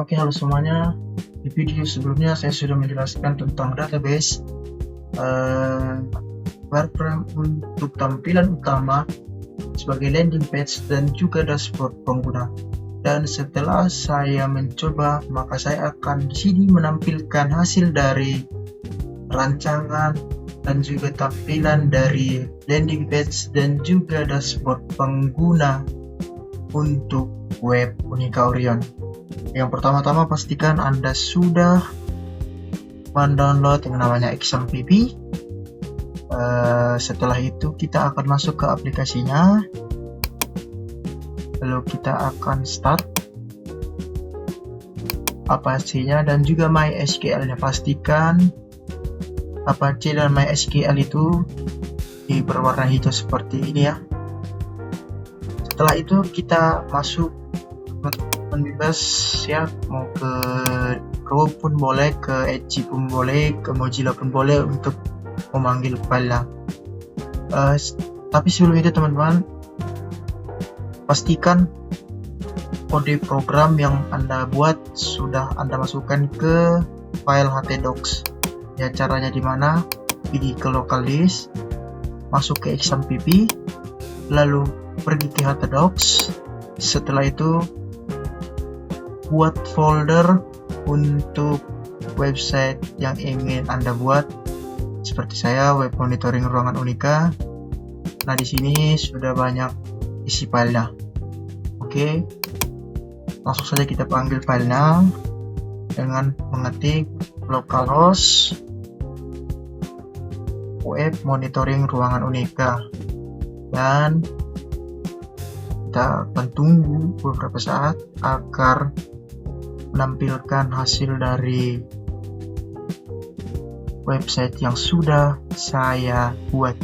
Oke, halo semuanya. Di video sebelumnya saya sudah menjelaskan tentang database wireframe untuk tampilan utama sebagai landing page dan juga dashboard pengguna. Dan setelah saya mencoba, maka saya akan di sini menampilkan hasil dari rancangan dan juga tampilan dari landing page dan juga dashboard pengguna untuk web Unika Orion. Yang pertama-tama pastikan Anda sudah mendownload yang namanya XAMPP. Setelah itu kita akan masuk ke aplikasinya, lalu kita akan start Apache-nya dan juga MySQL-nya. Pastikan Apache dan MySQL itu berwarna hijau seperti ini ya. Setelah itu kita masuk bebas ya, mau ke Grow pun boleh, ke Edge pun boleh, ke Mozilla pun boleh untuk memanggil file. Tapi sebelum itu teman-teman, pastikan kode program yang Anda buat sudah Anda masukkan ke file htdocs. Ya, caranya di mana? Pergi ke local disk, masuk ke XAMPP, lalu pergi ke htdocs. Setelah itu buat folder untuk website yang ingin Anda buat, seperti saya web monitoring ruangan Unika. Nah, di sini sudah banyak isi filenya. Oke, langsung saja kita panggil filenya dengan mengetik localhost web monitoring ruangan Unika, dan kita akan tunggu beberapa saat agar menampilkan hasil dari website yang sudah saya buat.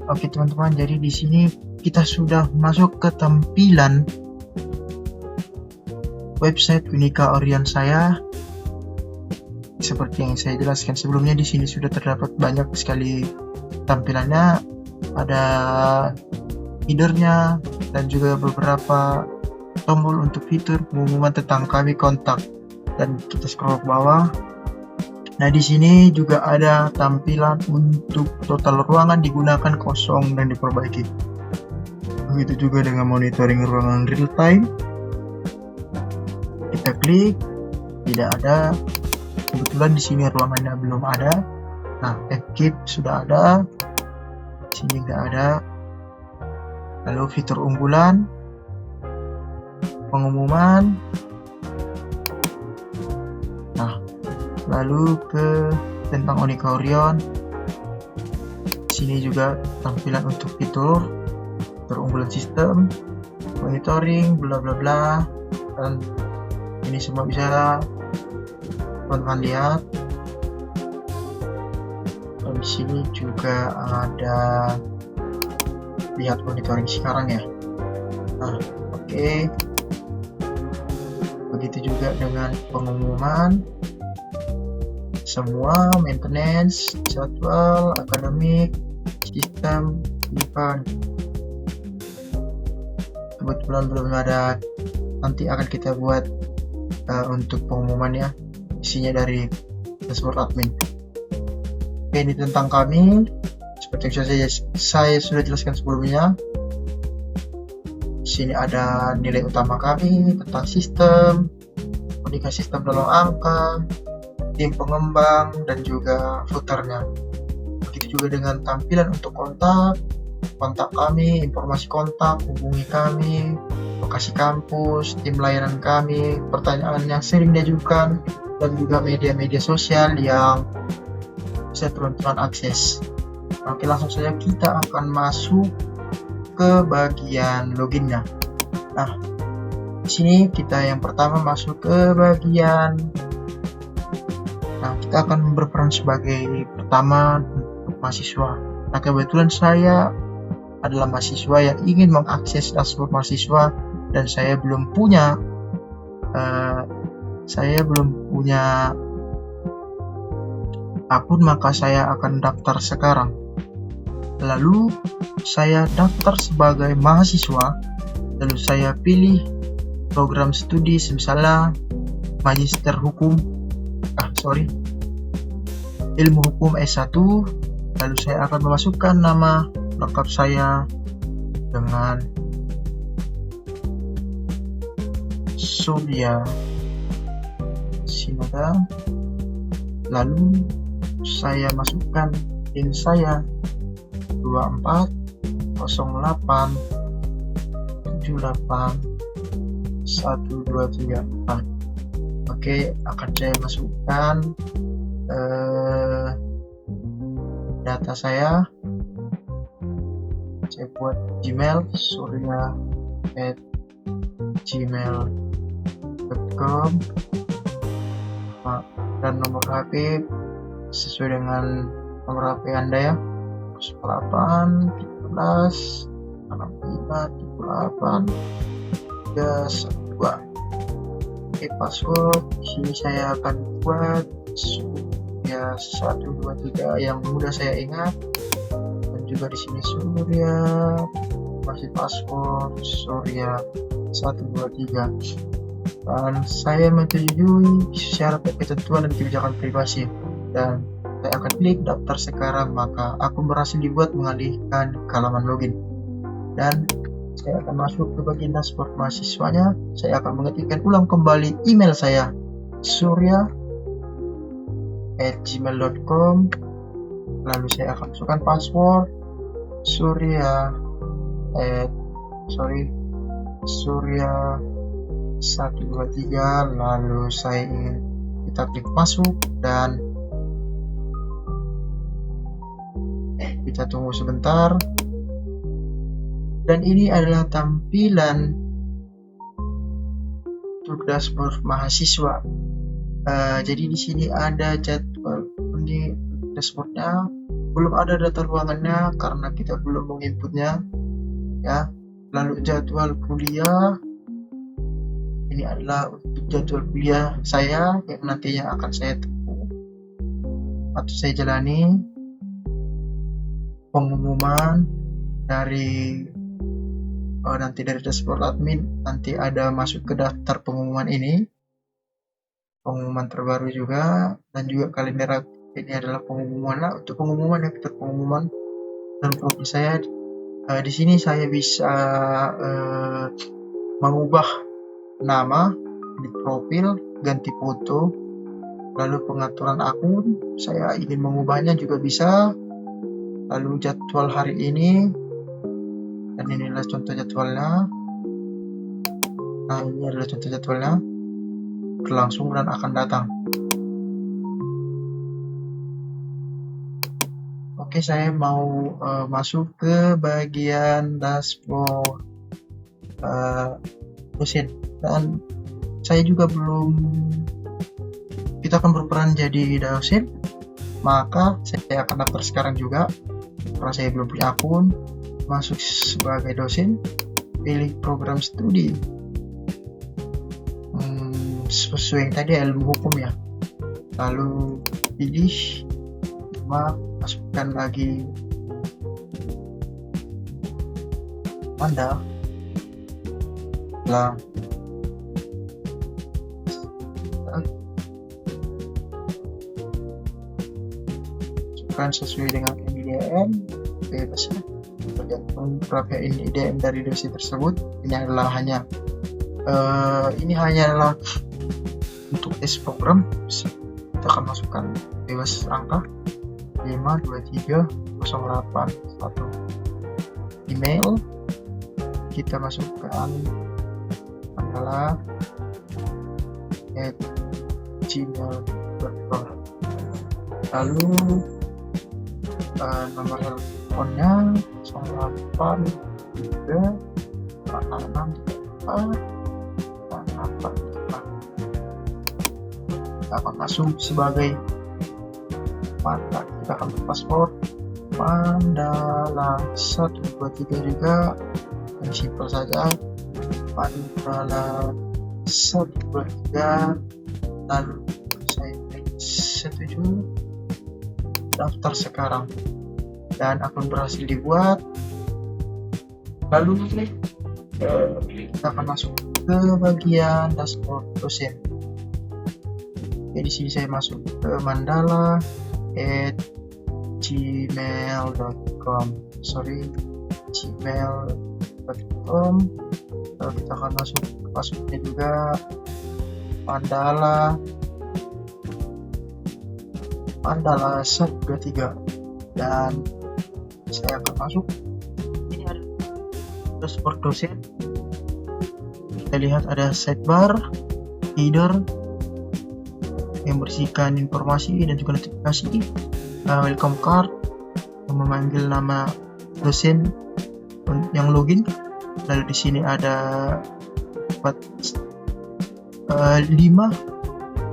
Oke teman-teman, jadi di sini kita sudah masuk ke tampilan website Unika Orion saya. Seperti yang saya jelaskan sebelumnya, di sini sudah terdapat banyak sekali tampilannya, ada headernya dan juga beberapa tombol untuk fitur pengumuman tentang kami, kontak, dan kita scroll ke bawah. Nah, di sini juga ada tampilan untuk total ruangan digunakan kosong dan diperbaiki. Begitu juga dengan monitoring ruangan real time. Kita klik, tidak ada. Kebetulan di sini ruangannya belum ada. Nah, keep sudah ada. Di sini nggak ada. Lalu fitur unggulan, pengumuman. Nah, lalu ke tentang Unika Orion. Sini juga tampilan untuk fitur unggulan sistem, monitoring, bla bla bla. Dan ini semua bisa teman-teman lihat. Dan di sini juga ada lihat monitoring sekarang ya. Nah, oke. Begitu juga dengan pengumuman, semua maintenance, jadwal, akademik, sistem, event. Kebetulan belum ada, nanti akan kita buat untuk pengumumannya, isinya dari dashboard admin. Oke, ini tentang kami seperti yang saya sudah jelaskan sebelumnya. Sini ada nilai utama kami tentang sistem, Unika sistem dalam angka, tim pengembang, dan juga footernya. Begitu juga dengan tampilan untuk kontak kami, informasi kontak, hubungi kami, lokasi kampus, tim layanan kami, pertanyaan yang sering diajukan, dan juga media-media sosial yang bisa teman-teman akses. Oke, langsung saja kita akan masuk ke bagian loginnya. Nah, di sini kita yang pertama masuk ke bagian. Nah, kita akan berperan sebagai pertama untuk mahasiswa. Nah, kebetulan saya adalah mahasiswa yang ingin mengakses dashboard mahasiswa dan saya belum punya akun, maka saya akan daftar sekarang. Lalu saya daftar sebagai mahasiswa, lalu saya pilih program studi misalnya magister hukum, ilmu hukum S1. Lalu saya akan memasukkan nama lengkap saya dengan Surya Sinoda. Lalu saya masukkan PIN saya 2408781234. Oke, akan saya masukkan data saya buat Gmail, surya@gmail.com, dan nomor HP sesuai dengan nomor HP Anda ya, 08 13 65 38 312. Oke, password di sini saya akan buat ya 123 yang mudah saya ingat, dan juga di sini Surya, masih password Surya 123, dan saya menyetujui syarat ketentuan dan kebijakan privasi, dan saya akan klik daftar sekarang. Maka akun berhasil dibuat mengalihkan ke halaman login, dan saya akan masuk ke bagian dashboard mahasiswanya. Saya akan mengetikkan ulang kembali email saya, surya@gmail.com. Lalu saya akan masukkan password surya 123. Lalu saya ingin kita klik masuk, dan kita tunggu sebentar. Dan ini adalah tampilan untuk dashboard mahasiswa. Jadi di sini ada jadwal, ini dashboardnya. Belum ada data ruangannya karena kita belum menginputnya ya. Lalu jadwal kuliah, ini adalah untuk jadwal kuliah saya yang nantinya akan saya tempuh atau saya jalani. Pengumuman dari nanti dari dashboard admin, nanti ada masuk ke daftar pengumuman ini, pengumuman terbaru juga, dan juga kalender. Ini adalah pengumuman untuk pengumuman yang pengumuman dan profil saya. Di sini saya bisa mengubah nama di profil, ganti foto, lalu pengaturan akun saya ingin mengubahnya juga bisa. Lalu jadwal hari ini, dan inilah contoh jadwalnya. Nah, ini adalah contoh jadwalnya, berlangsung dan akan datang. Oke, saya mau masuk ke bagian dashboard dosen, dan saya juga kita akan berperan jadi dosen, maka saya akan daftar sekarang juga karena saya belum punya akun. Masuk sebagai dosen, pilih program studi sesuai yang tadi ilmu hukum ya. Lalu pilih masukkan lagi Anda. Masukkan sesuai dengan NIDM, bebas ya, tergantung berapa NIDM dari dosen tersebut. Ini hanyalah untuk tes program. Kita akan masukkan bebas angka 523081. Email kita masukkan adalah @gmail.com. Lalu nomor teleponnya 083634. Kita akan masuk sebagai mata. Kita akan berpaspor Mandala 123 juga. Ini simpel saja, Mandala 123. Lalu saya setuju, daftar sekarang, dan akun berhasil dibuat. Lalu kita akan masuk ke bagian dashboard dosen. Jadi sini saya masuk ke mandala@gmail.com. Lalu kita akan masuk ke passwordnya juga, mandala 123, dan saya akan masuk. Ini ada dashboard dosen. Kita lihat ada sidebar, header yang berisikan informasi dan juga notifikasi, welcome card yang memanggil nama dosen yang login. Lalu di sini ada 5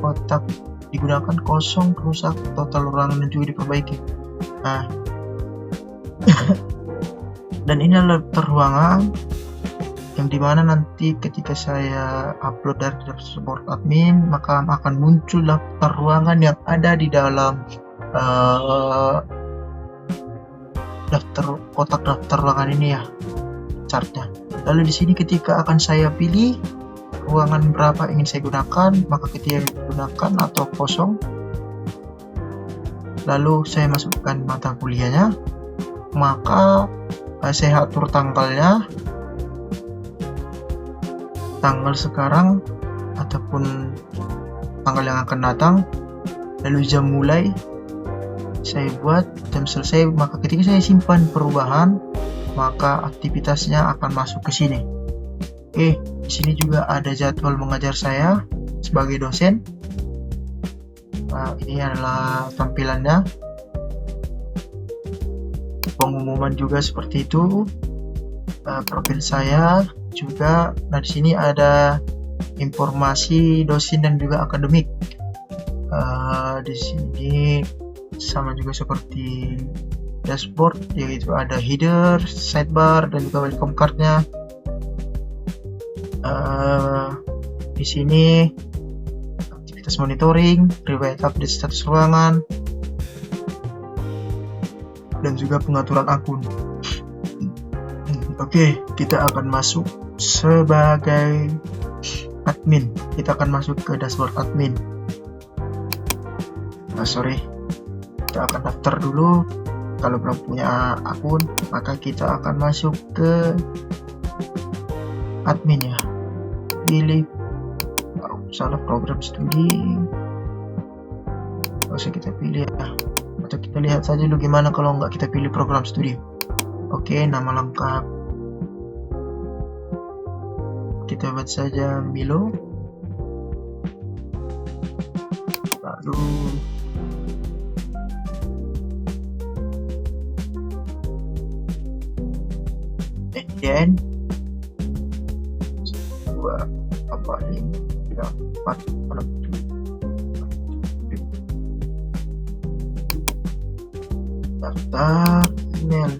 kotak digunakan, kosong, rusak, total ruangan dan juga diperbaiki. Nah, dan ini adalah daftar ruangan yang dimana nanti ketika saya upload dari dashboard admin, maka akan muncul daftar ruangan yang ada di dalam kotak daftar ruangan ini ya, chartnya. Lalu di sini ketika akan saya pilih ruangan berapa ingin saya gunakan, maka ketika gunakan atau kosong, lalu saya masukkan mata kuliahnya, maka saya atur tanggalnya, tanggal sekarang ataupun tanggal yang akan datang, lalu jam mulai saya buat, jam selesai. Maka ketika saya simpan perubahan, maka aktivitasnya akan masuk ke sini. Oke, di sini juga ada jadwal mengajar saya sebagai dosen. Nah, ini adalah tampilannya. Pengumuman juga seperti itu. Profil saya juga. Nah, di sini ada informasi dosen dan juga akademik. Di sini sama juga seperti dashboard, yaitu ada header, sidebar, dan juga welcome card-nya. Di sini aktivitas monitoring, riwayat update status ruangan, dan juga pengaturan akun. Oke, kita akan masuk sebagai admin. Kita akan masuk ke dashboard admin. Kita akan daftar dulu. Kalau belum punya akun, maka kita akan masuk ke admin ya. Pilih salah program studi. Usah kita pilih ya. Atau kita lihat saja dulu gimana kalau nggak kita pilih program studi. Oke, nama lengkap kita buat saja Milo. Lalu N 2 apa 5 4 daftar email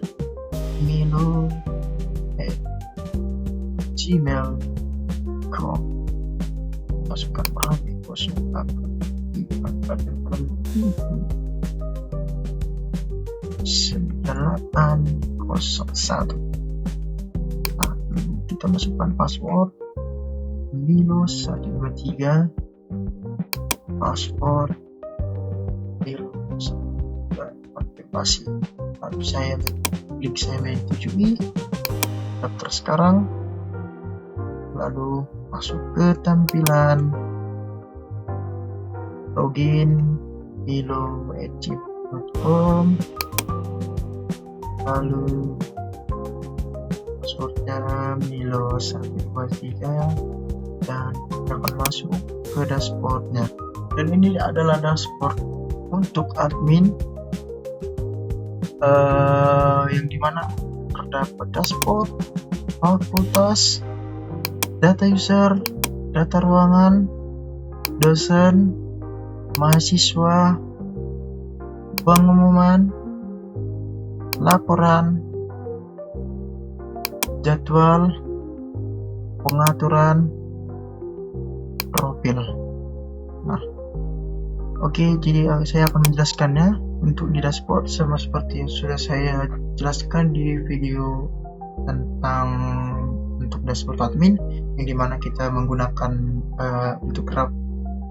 milo@gmail.com. Masukkan berapa 9801. Kita masukkan password Milo 123, password Milo 123, aktifasi. Lalu saya klik saya menyetujui, daftar sekarang, lalu masuk ke tampilan login milo@gmail.com, lalu passwordnya Milo 123, dan akan masuk ke dashboardnya. Dan ini adalah dashboard untuk admin, yang dimana terdapat dashboard, fakultas, data user, data ruangan, dosen, mahasiswa, pengumuman, laporan, jadwal, pengaturan, profil. Nah, oke, jadi saya akan menjelaskannya untuk di dashboard sama seperti yang sudah saya jelaskan di video tentang untuk dashboard admin, yang dimana kita menggunakan untuk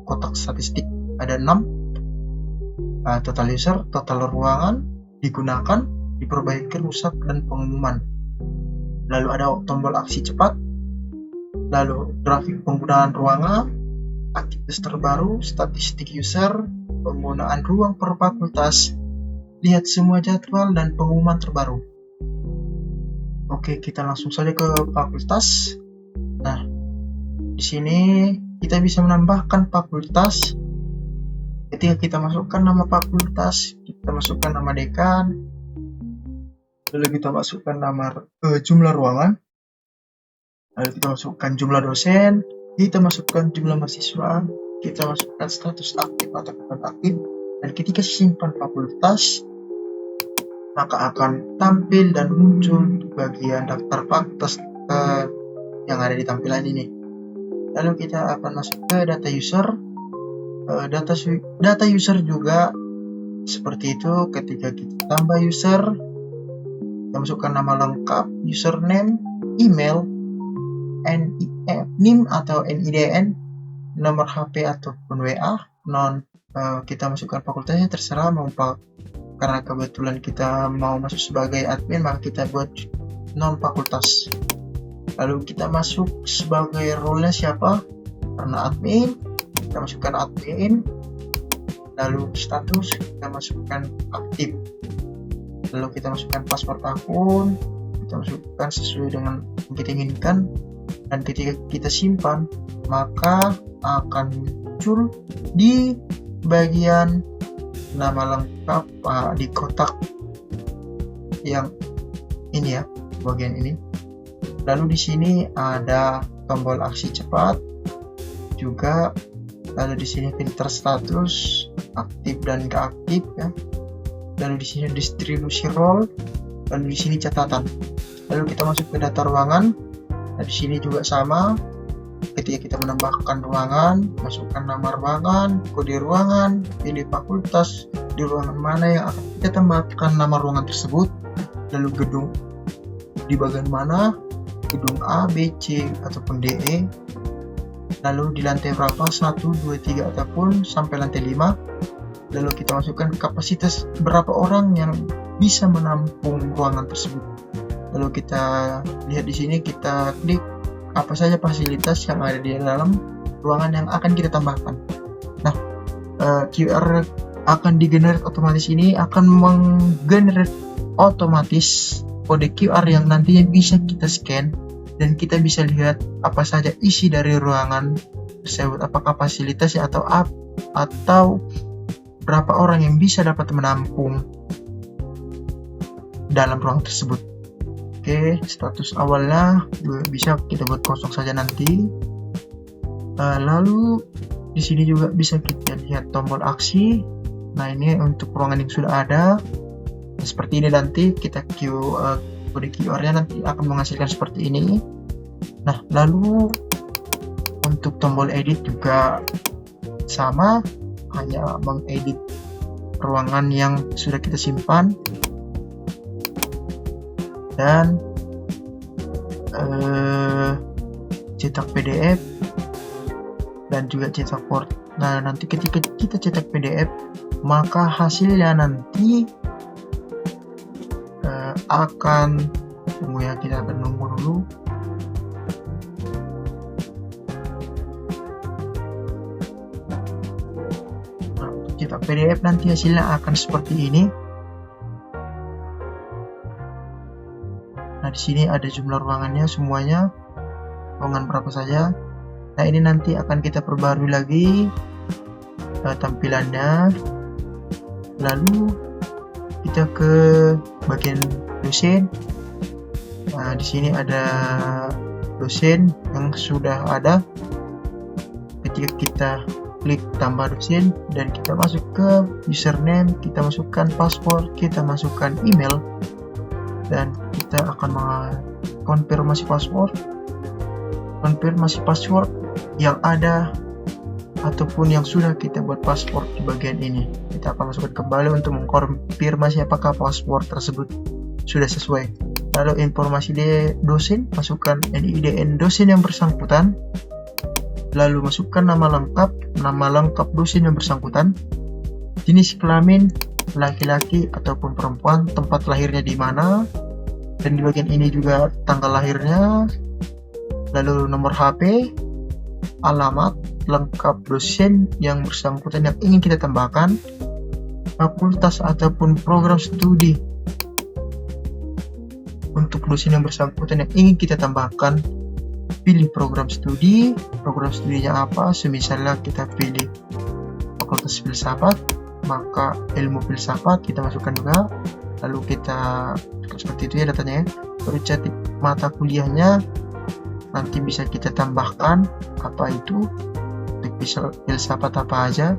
kotak statistik ada 6, total user, total ruangan, digunakan, diperbaiki, rusak, dan pengumuman. Lalu ada tombol aksi cepat, lalu grafik penggunaan ruangan, aktivitas terbaru, statistik user, penggunaan ruang per fakultas, lihat semua jadwal dan pengumuman terbaru. Oke, kita langsung saja ke fakultas. Nah, di sini kita bisa menambahkan fakultas. Ketika kita masukkan nama fakultas, kita masukkan nama dekan, lalu kita masukkan nama jumlah ruangan, lalu kita masukkan jumlah dosen, kita masukkan jumlah mahasiswa, kita masukkan status aktif atau bukan aktif, dan ketika simpan fakultas, maka akan tampil dan muncul di bagian daftar fakultas yang ada di tampilan ini. Lalu kita akan masuk ke data user. Data user juga seperti itu. Ketika kita tambah user, kita masukkan nama lengkap, username, email, NIM atau NIDN, nomor HP ataupun WA. Kita masukkan fakultasnya, terserah mau karena kebetulan kita mau masuk sebagai admin, maka kita buat non fakultas. Lalu kita masuk sebagai role-nya siapa, karena admin, kita masukkan admin. Lalu status kita masukkan aktif, lalu kita masukkan password akun, kita masukkan sesuai dengan yang kita inginkan, dan ketika kita simpan maka akan muncul di bagian nama lengkap di kotak yang ini ya, bagian ini. Lalu di sini ada tombol aksi cepat juga, lalu di sini filter status aktif dan gak aktif ya. Lalu di sini distribusi role, lalu di sini catatan. Lalu kita masuk ke data ruangan. Nah, di sini juga sama. Ketika kita menambahkan ruangan, masukkan nama ruangan, kode ruangan, pilih fakultas, di ruangan mana yang akan kita tambahkan nama ruangan tersebut, lalu gedung di bagian mana, gedung A, B, C, ataupun D, E, lalu di lantai berapa, 1, 2, 3, ataupun sampai lantai 5, lalu kita masukkan kapasitas berapa orang yang bisa menampung ruangan tersebut. Lalu kita lihat di sini, kita klik apa saja fasilitas yang ada di dalam ruangan yang akan kita tambahkan. Nah, QR akan digenerate otomatis, ini akan menggenerate otomatis kode QR yang nantinya bisa kita scan dan kita bisa lihat apa saja isi dari ruangan tersebut, apakah fasilitasnya atau berapa orang yang bisa dapat menampung dalam ruang tersebut. Oke, status awalnya bisa kita buat kosong saja nanti. Lalu di sini juga bisa kita lihat tombol aksi. Nah, ini untuk ruangan yang sudah ada. Seperti ini nanti kita kode QR-nya nanti akan menghasilkan seperti ini. Nah, lalu untuk tombol edit juga sama, hanya mengedit ruangan yang sudah kita simpan dan cetak PDF dan juga cetak Word. Nah, nanti ketika kita cetak PDF, maka hasilnya nanti akan tunggu ya, kita akan nunggu dulu. Nah, untuk cetak PDF nanti hasilnya akan seperti ini. Nah, di sini ada jumlah ruangannya semuanya, ruangan berapa saja. Nah, ini nanti akan kita perbarui lagi tampilannya. Lalu kita ke bagian dosen. Nah, di sini ada dosen yang sudah ada. Ketika kita klik tambah dosen dan kita masuk ke username, kita masukkan password, kita masukkan email, dan kita akan konfirmasi password yang ada ataupun yang sudah kita buat password di bagian ini. Kita akan masukkan kembali untuk mengkonfirmasi apakah password tersebut sudah sesuai. Lalu informasi dosen, masukkan NIDN dosen yang bersangkutan. Lalu masukkan nama lengkap dosen yang bersangkutan, jenis kelamin laki-laki ataupun perempuan, tempat lahirnya di mana, dan di bagian ini juga tanggal lahirnya, lalu nomor HP, alamat lengkap dosen yang bersangkutan yang ingin kita tambahkan, fakultas ataupun program studi untuk dosen yang bersangkutan yang ingin kita tambahkan. Pilih program studinya apa, semisalnya kita pilih fakultas filsafat, maka ilmu filsafat kita masukkan juga, lalu kita seperti itu ya datanya ya. Baru cari mata kuliahnya, nanti bisa kita tambahkan apa itu, untuk filsafat apa aja.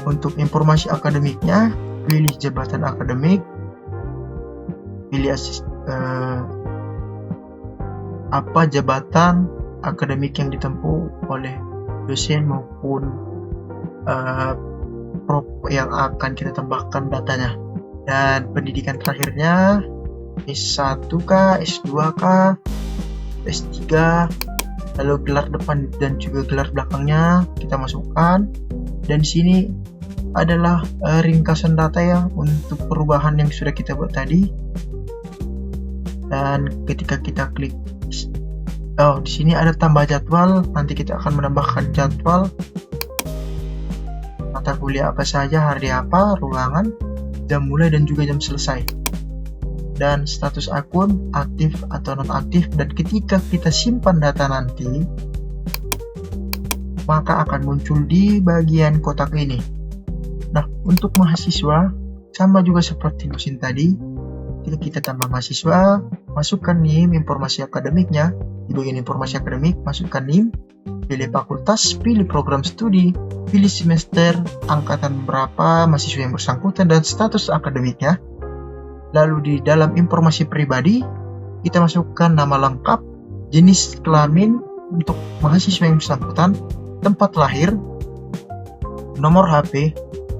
Untuk informasi akademiknya, pilih jabatan akademik, pilih apa jabatan akademik yang ditempuh oleh dosen maupun yang akan kita tambahkan datanya. Dan pendidikan terakhirnya S1 S2 S3, lalu gelar depan dan juga gelar belakangnya kita masukkan. Dan di sini adalah ringkasan data yang untuk perubahan yang sudah kita buat tadi. Dan ketika kita klik di sini ada tambah jadwal, nanti kita akan menambahkan jadwal mata kuliah apa saja, hari apa, ruangan, jam mulai dan juga jam selesai. Dan status akun aktif atau nonaktif, dan ketika kita simpan data nanti maka akan muncul di bagian kotak ini. Nah, untuk mahasiswa sama juga seperti dosen tadi, ketika kita tambah mahasiswa, masukkan NIM informasi akademiknya. Di bagian informasi akademik, masukkan NIM, pilih fakultas, pilih program studi, pilih semester, angkatan berapa mahasiswa yang bersangkutan, dan status akademiknya. Lalu di dalam informasi pribadi, kita masukkan nama lengkap, jenis kelamin untuk mahasiswa yang bersangkutan, tempat lahir, nomor HP,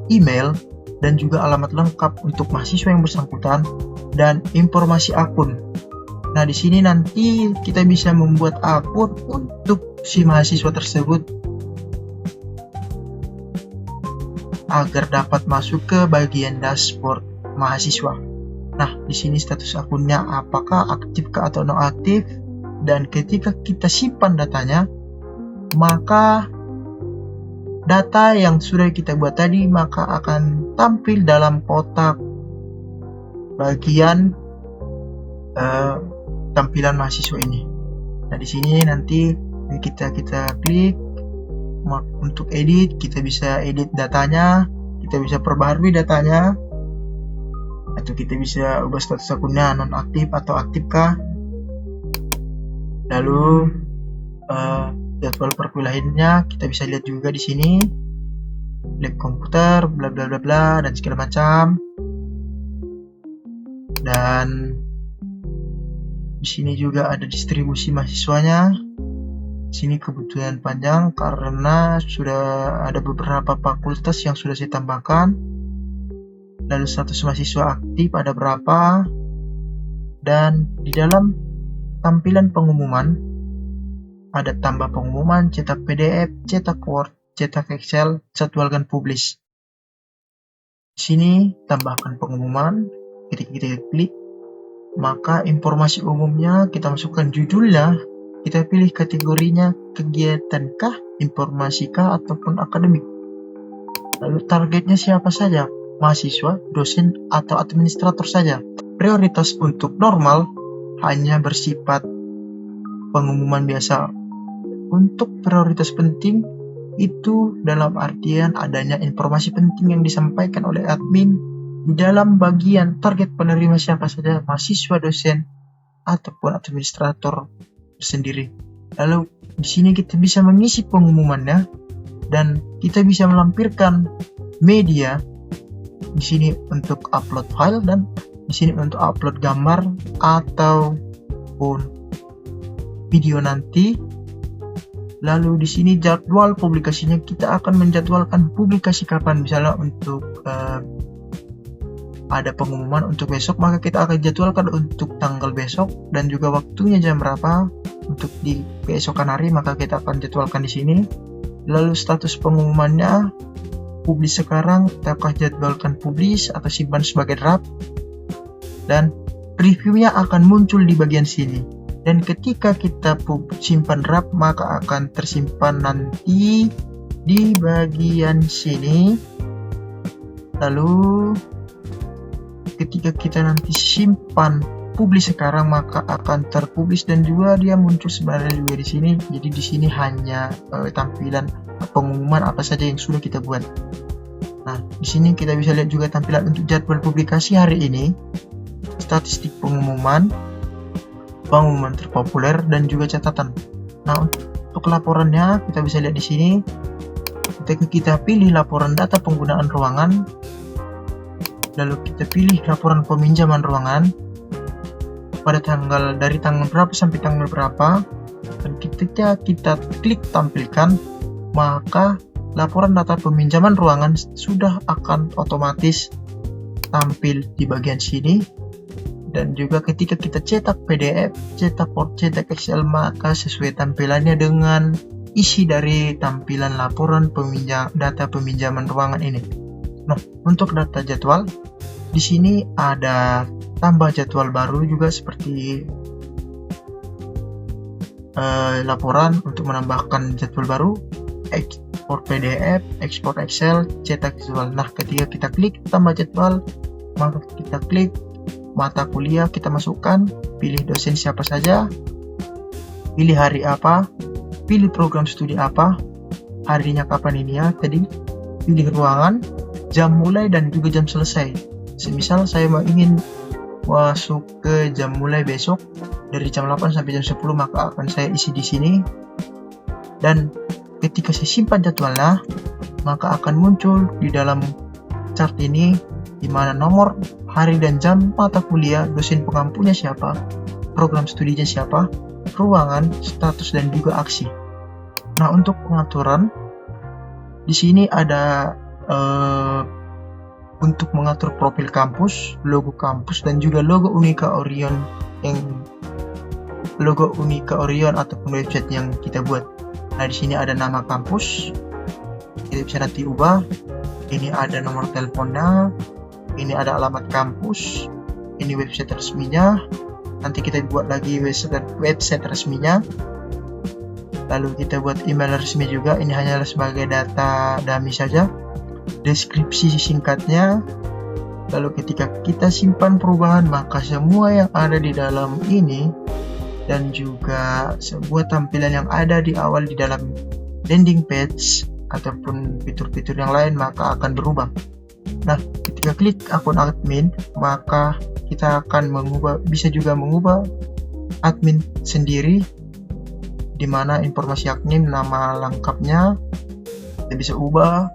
email, dan juga alamat lengkap untuk mahasiswa yang bersangkutan, dan informasi akun. Nah, di sini nanti kita bisa membuat akun untuk si mahasiswa tersebut agar dapat masuk ke bagian dashboard mahasiswa. Nah, di sini status akunnya apakah aktif atau non aktif, dan ketika kita simpan datanya, maka data yang sudah kita buat tadi maka akan tampil dalam kotak bagian tampilan mahasiswa ini. Nah, di sini nanti kita klik untuk edit, kita bisa edit datanya, kita bisa perbaharui datanya, atau kita bisa ubah status akunnya nonaktif atau aktif kah. Lalu jadwal perkuliahannya kita bisa lihat juga di sini, lab komputer, bla bla bla bla, dan segala macam. Dan di sini juga ada distribusi mahasiswanya. Di sini kebutuhan panjang karena sudah ada beberapa fakultas yang sudah saya tambahkan. Lalu status mahasiswa aktif ada berapa. Dan di dalam tampilan pengumuman ada tambah pengumuman, cetak PDF, cetak Word, cetak Excel, jadwalkan publish. Di sini tambahkan pengumuman. Ketika kita klik, maka informasi umumnya kita masukkan judulnya, kita pilih kategorinya kegiatankah, informasikah, ataupun akademik. Lalu targetnya siapa saja, mahasiswa, dosen, atau administrator saja. Prioritas untuk normal hanya bersifat pengumuman biasa. Untuk prioritas penting itu dalam artian adanya informasi penting yang disampaikan oleh admin di dalam bagian target penerima siapa saja, mahasiswa, dosen, ataupun administrator sendiri. Lalu di sini kita bisa mengisi pengumumannya dan kita bisa melampirkan media. Di sini untuk upload file dan di sini untuk upload gambar ataupun video nanti. Lalu di sini jadwal publikasinya, kita akan menjadwalkan publikasi kapan, misalnya untuk ada pengumuman untuk besok, maka kita akan jadwalkan untuk tanggal besok dan juga waktunya jam berapa untuk di keesokan hari, maka kita akan jadwalkan di sini. Lalu status pengumumannya publis sekarang, apakah jadwalkan publis atau simpan sebagai draft, dan reviewnya akan muncul di bagian sini. Dan ketika kita simpan draft, maka akan tersimpan nanti di bagian sini. Lalu ketika kita nanti simpan publis sekarang, maka akan terpublish dan juga dia muncul sebenarnya juga di sini. Jadi di sini hanya tampilan pengumuman apa saja yang sudah kita buat. Nah, di sini kita bisa lihat juga tampilan untuk jadwal publikasi hari ini, statistik pengumuman terpopuler dan juga catatan. Nah, untuk laporannya kita bisa lihat di sini. Ketika kita pilih laporan data penggunaan ruangan, lalu kita pilih laporan peminjaman ruangan pada dari tanggal berapa sampai tanggal berapa, dan ketika kita klik tampilkan, maka laporan data peminjaman ruangan sudah akan otomatis tampil di bagian sini. Dan juga ketika kita cetak PDF, cetak Excel, maka sesuai tampilannya dengan isi dari tampilan laporan data peminjaman ruangan ini. Nah, untuk data jadwal di sini ada tambah jadwal baru juga seperti laporan untuk menambahkan jadwal baru, ekspor PDF, ekspor Excel, cetak jadwal. Nah, ketika kita klik tambah jadwal, maka kita klik mata kuliah, kita masukkan, pilih dosen siapa saja, pilih hari apa, pilih program studi apa, harinya kapan ini ya tadi, pilih ruangan, jam mulai dan juga jam selesai. Semisal saya ingin masuk ke jam mulai besok dari jam 8 sampai jam 10, maka akan saya isi di sini. Dan ketika saya simpan jadwalnya, maka akan muncul di dalam chart ini di mana nomor, hari dan jam, mata kuliah, dosen pengampunya siapa, program studinya siapa, ruangan, status dan juga aksi. Nah, untuk pengaturan di sini ada untuk mengatur profil kampus, logo kampus dan juga logo Unika Orion ataupun website yang kita buat. Nah, di sini ada nama kampus, kita bisa nanti ubah. Ini ada nomor teleponnya, ini ada alamat kampus, ini website resminya. Nanti kita buat lagi website resminya. Lalu kita buat email resmi juga. Ini hanyalah sebagai data dummy saja. Deskripsi singkatnya. Lalu ketika kita simpan perubahan, maka semua yang ada di dalam ini dan juga sebuah tampilan yang ada di awal di dalam landing page ataupun fitur-fitur yang lain maka akan berubah. Nah, ketika klik akun admin, maka kita akan bisa juga mengubah admin sendiri, di mana informasi admin, nama lengkapnya kita bisa ubah,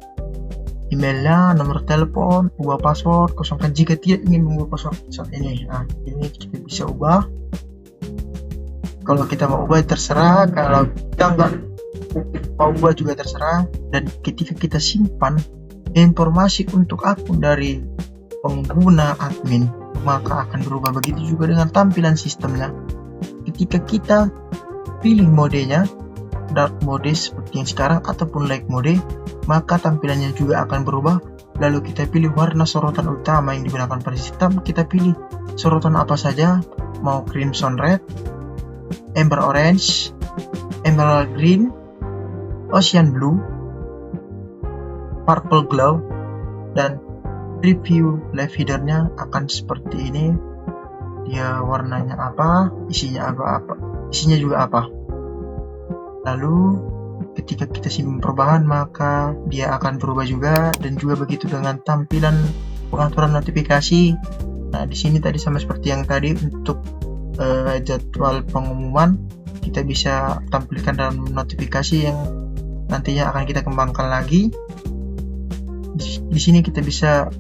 emailnya, nomor telepon, ubah password, kosongkan jika tidak ingin mengubah password saat ini. Nah, ini kita bisa ubah. Kalau kita mau ubah terserah, kalau kita nggak mau ubah juga terserah. Dan ketika kita simpan informasi untuk akun dari pengguna admin, maka akan berubah. Begitu juga dengan tampilan sistemnya. Ketika kita pilih modenya, dark mode seperti yang sekarang ataupun light mode, maka tampilannya juga akan berubah. Lalu kita pilih warna sorotan utama yang digunakan pada sistem, kita pilih sorotan apa saja, mau crimson red, amber orange, emerald green, ocean blue, purple glow, dan review live headernya akan seperti ini. Dia warnanya apa, isinya juga apa. Lalu ketika kita simpan perubahan, maka dia akan berubah juga. Dan juga begitu dengan tampilan pengaturan notifikasi. Nah, di sini tadi sama seperti yang tadi untuk jadwal pengumuman, kita bisa tampilkan dalam notifikasi yang nantinya akan kita kembangkan lagi. Di sini kita bisa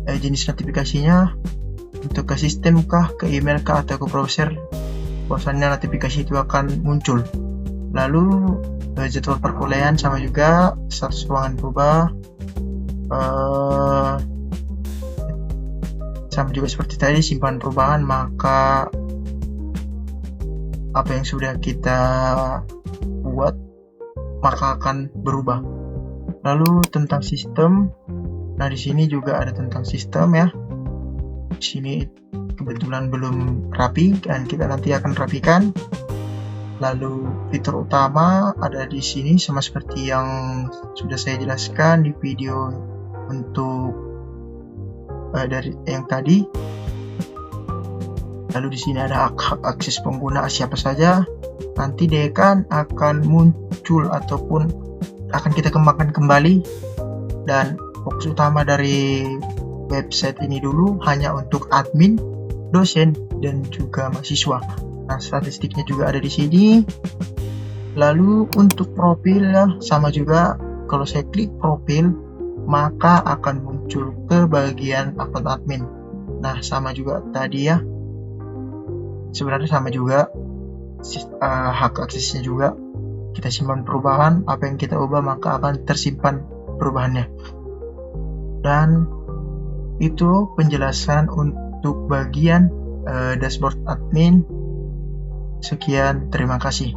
jenis notifikasinya untuk ke sistem kah, ke email kah, atau ke browser, bahwasannya notifikasi itu akan muncul. Lalu jadwal perkuliahan sama juga, status ruangan berubah, Sama juga seperti tadi, simpan perubahan, maka apa yang sudah kita buat maka akan berubah. Lalu tentang sistem, nah di sini juga ada tentang sistem ya. Di sini kebetulan belum rapi dan kita nanti akan rapikan. Lalu fitur utama ada di sini sama seperti yang sudah saya jelaskan di video untuk dari yang tadi. Lalu di sini ada hak akses pengguna siapa saja. Nanti dia akan muncul ataupun akan kita kembangkan kembali, dan fokus utama dari website ini dulu hanya untuk admin, dosen, dan juga mahasiswa. Nah, statistiknya juga ada di sini. Lalu untuk profil ya, sama juga, kalau saya klik profil maka akan muncul ke bagian akun admin. Nah, sama juga tadi ya, sebenarnya sama juga, hak aksesnya juga kita simpan perubahan, apa yang kita ubah maka akan tersimpan perubahannya. Dan itu penjelasan untuk bagian dashboard admin. Sekian, terima kasih.